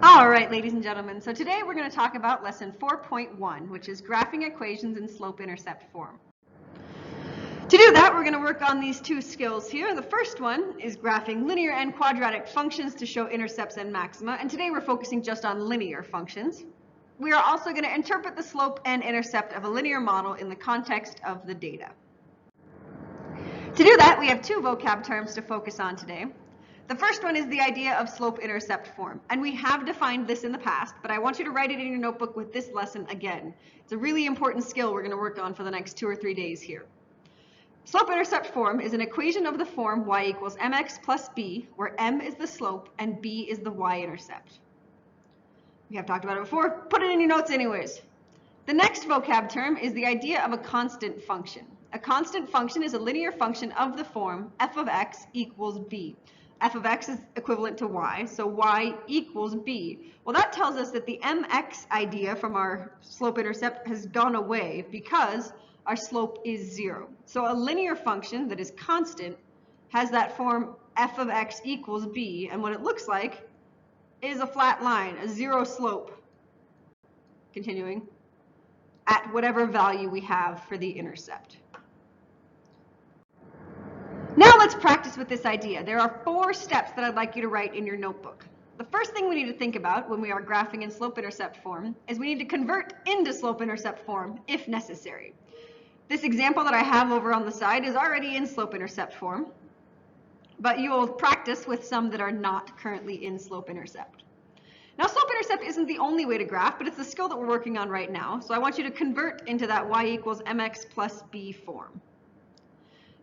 All right, ladies and gentlemen, so today we're going to talk about lesson 4.1, which is graphing equations in slope-intercept form. To do that, we're going to work on these two skills here. The first one is graphing linear and quadratic functions to show intercepts and maxima, and today we're focusing just on linear functions. We are also going to interpret the slope and intercept of a linear model in the context of the data. To do that, we have two vocab terms to focus on today. The first one is the idea of slope-intercept form, and we have defined this in the past, but I want you to write it in your notebook with this lesson again. It's a really important skill we're going to work on for the next 2 or 3 days here. Slope-intercept form is an equation of the form y equals mx plus b, where m is the slope and b is the y-intercept. We have talked about it before. Put it in your notes anyways. The next vocab term is the idea of a constant function. A constant function is a linear function of the form f of x equals b. F of x is equivalent to y, so y equals b. Well, that tells us that the mx idea from our slope-intercept has gone away because our slope is 0. So a linear function that is constant has that form f of x equals b, and what it looks like is a flat line, a 0 slope, continuing, at whatever value we have for the intercept. Now let's practice with this idea. There are 4 steps that I'd like you to write in your notebook. The first thing we need to think about when we are graphing in slope-intercept form is we need to convert into slope-intercept form if necessary. This example that I have over on the side is already in slope-intercept form, but you will practice with some that are not currently in slope-intercept. Now, slope-intercept isn't the only way to graph, but it's the skill that we're working on right now. So I want you to convert into that y equals mx plus b form.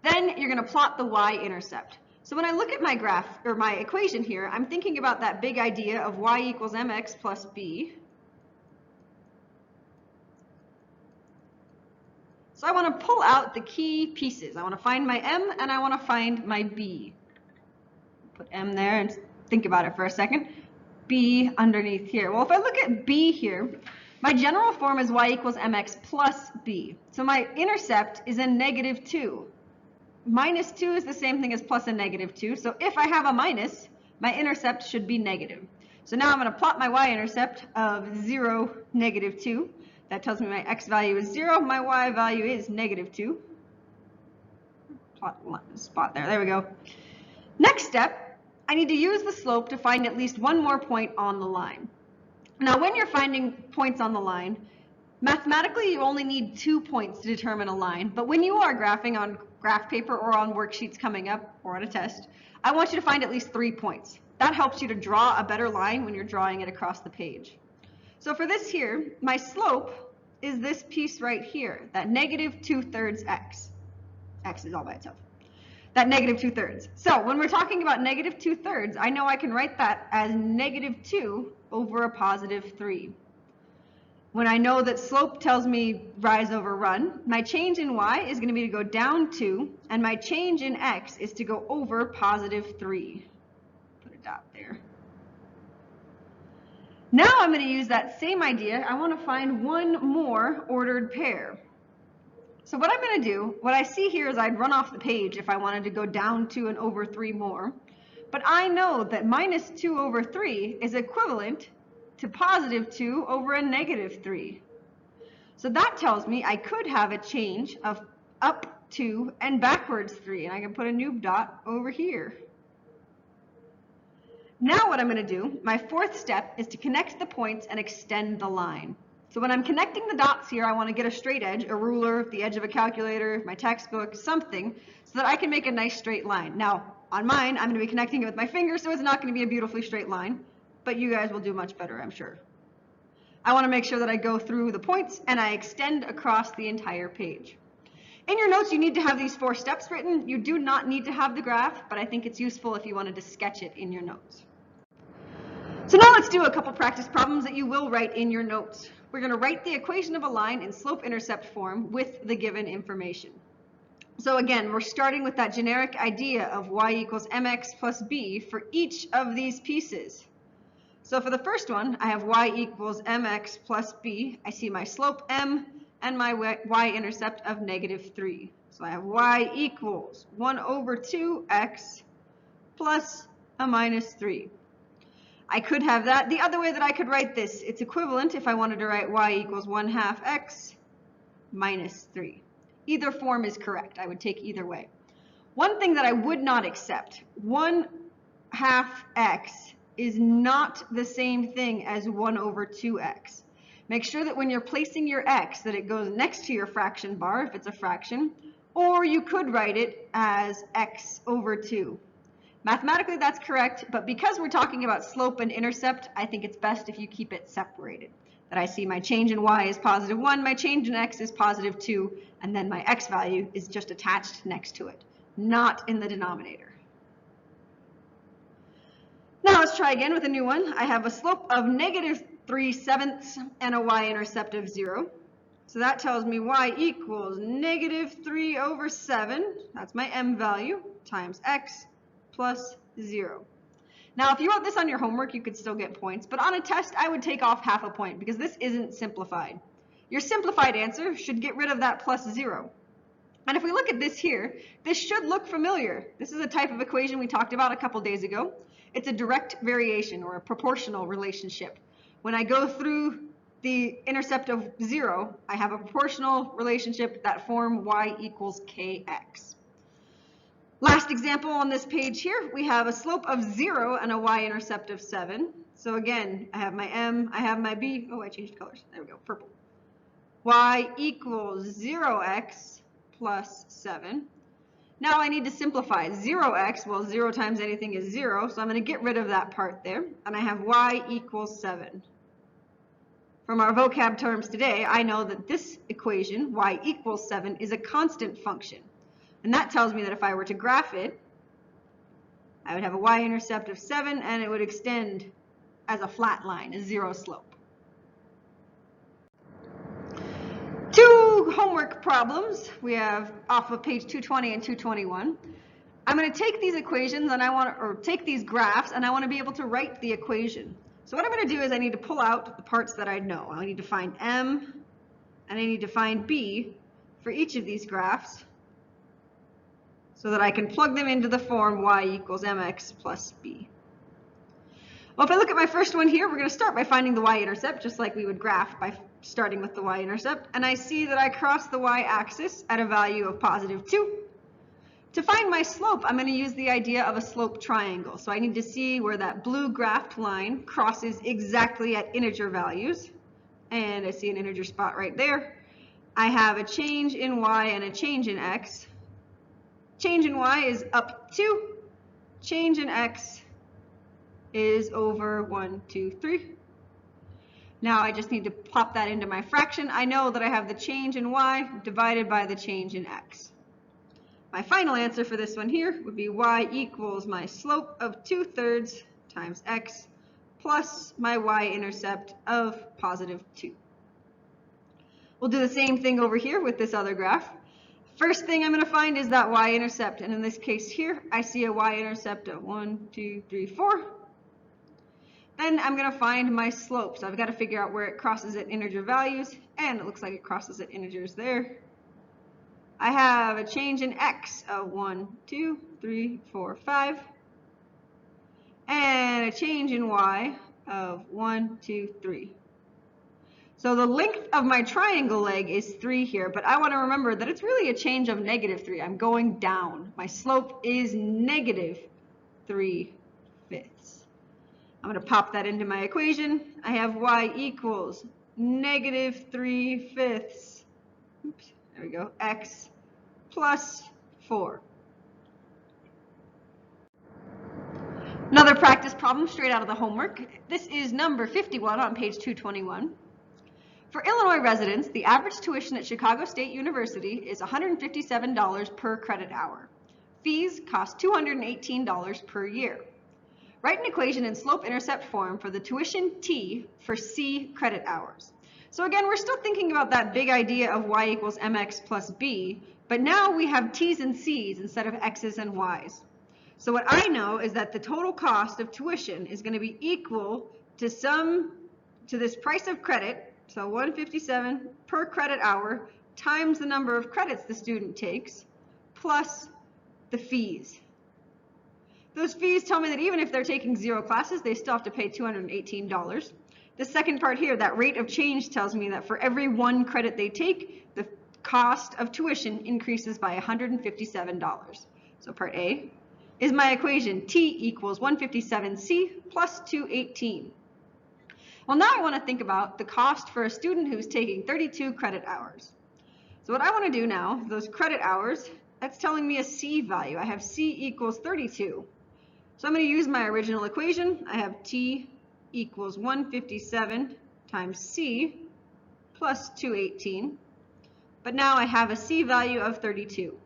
Then you're going to plot the y-intercept. So when I look at my graph, or my equation here, I'm thinking about that big idea of y equals mx plus b. So I want to pull out the key pieces. I want to find my m and I want to find my b. Put m there and think about it for a second. B underneath here. Well, if I look at b here, my general form is y equals mx plus b. So my intercept is in -2. Minus 2 is the same thing as plus and -2. So if I have a minus, my intercept should be negative. So now I'm going to plot my y-intercept of 0, -2. That tells me my x value is 0, my y value is -2. Plot spot there. There we go. Next step, I need to use the slope to find at least one more point on the line. Now, when you're finding points on the line, mathematically you only need 2 points to determine a line, but when you are graphing on graph paper or on worksheets coming up or on a test, I want you to find at least 3 points. That helps you to draw a better line when you're drawing it across the page. So for this here, my slope is this piece right here, that -2/3 x. X is all by itself. That -2/3. So when we're talking about -2/3, I know I can write that as -2 over a +3. When I know that slope tells me rise over run, my change in y is going to be to go down 2, and my change in x is to go over +3. Put a dot there. Now I'm going to use that same idea. I want to find one more ordered pair. So what I'm going to do, what I see here is I'd run off the page if I wanted to go down 2 and over 3 more. But I know that -2 over 3 is equivalent to +2 over a -3. So that tells me I could have a change of up 2 and backwards 3, and I can put a noob dot over here. Now what I'm going to do, my 4th step, is to connect the points and extend the line. So when I'm connecting the dots here, I want to get a straight edge, a ruler, the edge of a calculator, my textbook, something, so that I can make a nice straight line. Now, on mine, I'm going to be connecting it with my finger, so it's not going to be a beautifully straight line, but you guys will do much better, I'm sure. I want to make sure that I go through the points and I extend across the entire page. In your notes, you need to have these 4 steps written. You do not need to have the graph, but I think it's useful if you wanted to sketch it in your notes. So now let's do a couple practice problems that you will write in your notes. We're going to write the equation of a line in slope-intercept form with the given information. So again, we're starting with that generic idea of y equals mx plus b for each of these pieces. So for the first one, I have y equals mx plus b. I see my slope m and my y-intercept of -3. So I have y equals 1 over 2x plus a -3. I could have that. The other way that I could write this, it's equivalent if I wanted to write y equals 1/2 x minus 3. Either form is correct. I would take either way. One thing that I would not accept, 1/2 x is not the same thing as 1/2x. Make sure that when you're placing your x that it goes next to your fraction bar if it's a fraction, or you could write it as x/2. Mathematically that's correct, but because we're talking about slope and intercept, I think it's best if you keep it separated. That I see my change in y is +1, my change in x is +2, and then my x value is just attached next to it, not in the denominator. Now let's try again with a new one. I have a slope of -3/7 and a y-intercept of 0. So that tells me y equals -3/7, that's my m value, times x plus 0. Now if you wrote this on your homework, you could still get points, but on a test I would take off half a point because this isn't simplified. Your simplified answer should get rid of that +0. And if we look at this here, this should look familiar. This is a type of equation we talked about a couple days ago. It's a direct variation or a proportional relationship. When I go through the intercept of 0, I have a proportional relationship that form y equals kx. Last example on this page here, we have a slope of 0 and a y-intercept of 7. So again, I have my m, I have my b. Oh, I changed colors. There we go, purple. Y equals 0x plus 7. Now I need to simplify. 0x, well 0 times anything is 0, so I'm going to get rid of that part there. And I have y equals 7. From our vocab terms today, I know that this equation, y equals 7, is a constant function. And that tells me that if I were to graph it, I would have a y-intercept of 7 and it would extend as a flat line, a 0 slope. Two homework problems we have off of page 220 and 221. I'm going to take these equations and take these graphs and I want to be able to write the equation. So what I'm going to do is I need to pull out the parts that I know. I need to find m and I need to find b for each of these graphs so that I can plug them into the form y equals mx plus b. Well, if I look at my first one here, we're going to start by finding the y-intercept, just like we would graph by starting with the y-intercept. And I see that I cross the y-axis at a value of +2. To find my slope, I'm going to use the idea of a slope triangle. So I need to see where that blue graphed line crosses exactly at integer values. And I see an integer spot right there. I have a change in y and a change in x. Change in y is up 2. Change in x is over 1, 2, 3. Now I just need to plop that into my fraction. I know that I have the change in y divided by the change in x. My final answer for this one here would be y equals my slope of 2/3 times x plus my y-intercept of +2. We'll do the same thing over here with this other graph. First thing I'm going to find is that y-intercept, and in this case here, I see a y-intercept of 1, 2, 3, 4. Then I'm going to find my slope, so I've got to figure out where it crosses at integer values, and it looks like it crosses at integers there. I have a change in x of 1, 2, 3, 4, 5, and a change in y of 1, 2, 3. So the length of my triangle leg is 3 here, but I want to remember that it's really a change of -3. I'm going down. My slope is -3/5. I'm going to pop that into my equation. I have y equals -3/5. Oops, there we go. X plus 4. Another practice problem straight out of the homework. This is number 51 on page 221. For Illinois residents, the average tuition at Chicago State University is $157 per credit hour. Fees cost $218 per year. Write an equation in slope-intercept form for the tuition T for C credit hours. So again, we're still thinking about that big idea of y equals mx plus b, but now we have t's and c's instead of x's and y's. So what I know is that the total cost of tuition is going to be equal to this price of credit, so 157 per credit hour times the number of credits the student takes plus the fees. Those fees tell me that even if they're taking 0 classes, they still have to pay $218. The second part here, that rate of change, tells me that for every 1 credit they take, the cost of tuition increases by $157. So part A is my equation, T equals 157C plus 218. Well, now I want to think about the cost for a student who's taking 32 credit hours. So what I want to do now, those credit hours, that's telling me a C value. I have C equals 32. So I'm going to use my original equation. I have T equals 157 times C plus 218. But now I have a C value of 32.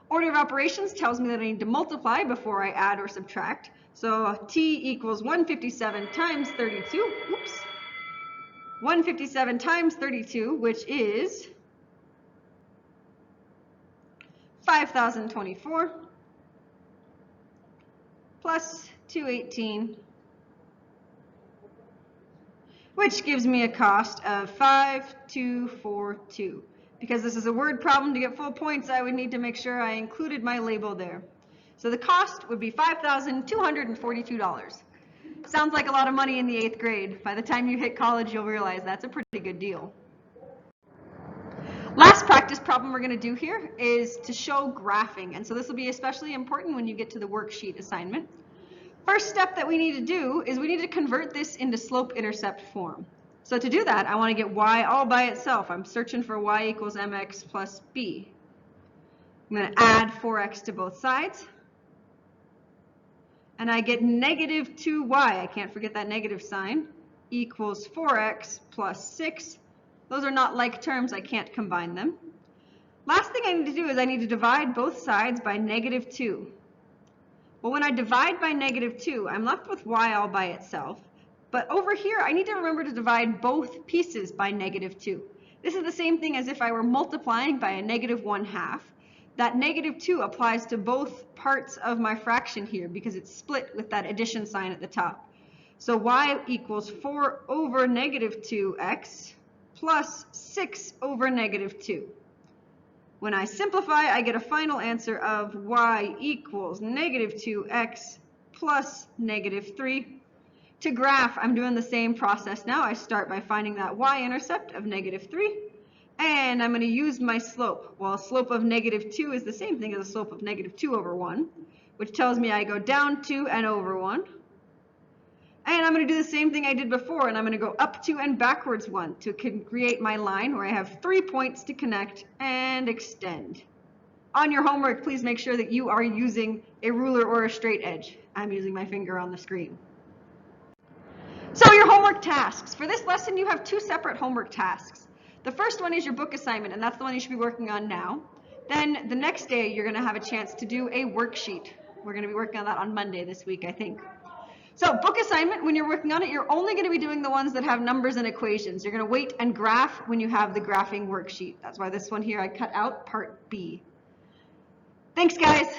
Order of operations tells me that I need to multiply before I add or subtract. So T equals 157 times 32. Oops. 157 times 32, which is 5,024 plus 218, which gives me a cost of 5,242. Because this is a word problem, to get full points, I would need to make sure I included my label there. So the cost would be $5,242. Sounds like a lot of money in the 8th grade. By the time you hit college, you'll realize that's a pretty good deal. Last practice problem we're going to do here is to show graphing. And so this will be especially important when you get to the worksheet assignment. First step that we need to do is we need to convert this into slope-intercept form. So to do that, I want to get y all by itself. I'm searching for y equals mx plus b. I'm going to add 4x to both sides. And I get negative 2y, I can't forget that negative sign, equals 4x plus 6. Those are not like terms, I can't combine them. Last thing I need to do is I need to divide both sides by negative 2. Well, when I divide by negative 2, I'm left with y all by itself. But over here, I need to remember to divide both pieces by negative 2. This is the same thing as if I were multiplying by a negative 1/2. That negative 2 applies to both parts of my fraction here because it's split with that addition sign at the top. So y equals 4 over negative 2x plus 6 over negative 2. When I simplify, I get a final answer of y equals negative 2x plus negative 3. To graph, I'm doing the same process now. I start by finding that y-intercept of negative 3, and I'm going to use my slope. Well, a slope of negative 2 is the same thing as a slope of negative 2 over 1, which tells me I go down 2 and over 1. And I'm going to do the same thing I did before, and I'm going to go up 2 and backwards 1 to create my line where I have 3 points to connect and extend. On your homework, please make sure that you are using a ruler or a straight edge. I'm using my finger on the screen. So your homework tasks. For this lesson, you have 2 separate homework tasks. The first one is your book assignment, and that's the one you should be working on now. Then the next day, you're going to have a chance to do a worksheet. We're going to be working on that on Monday this week, I think. So book assignment, when you're working on it, you're only going to be doing the ones that have numbers and equations. You're going to wait and graph when you have the graphing worksheet. That's why this one here I cut out part B. Thanks, guys.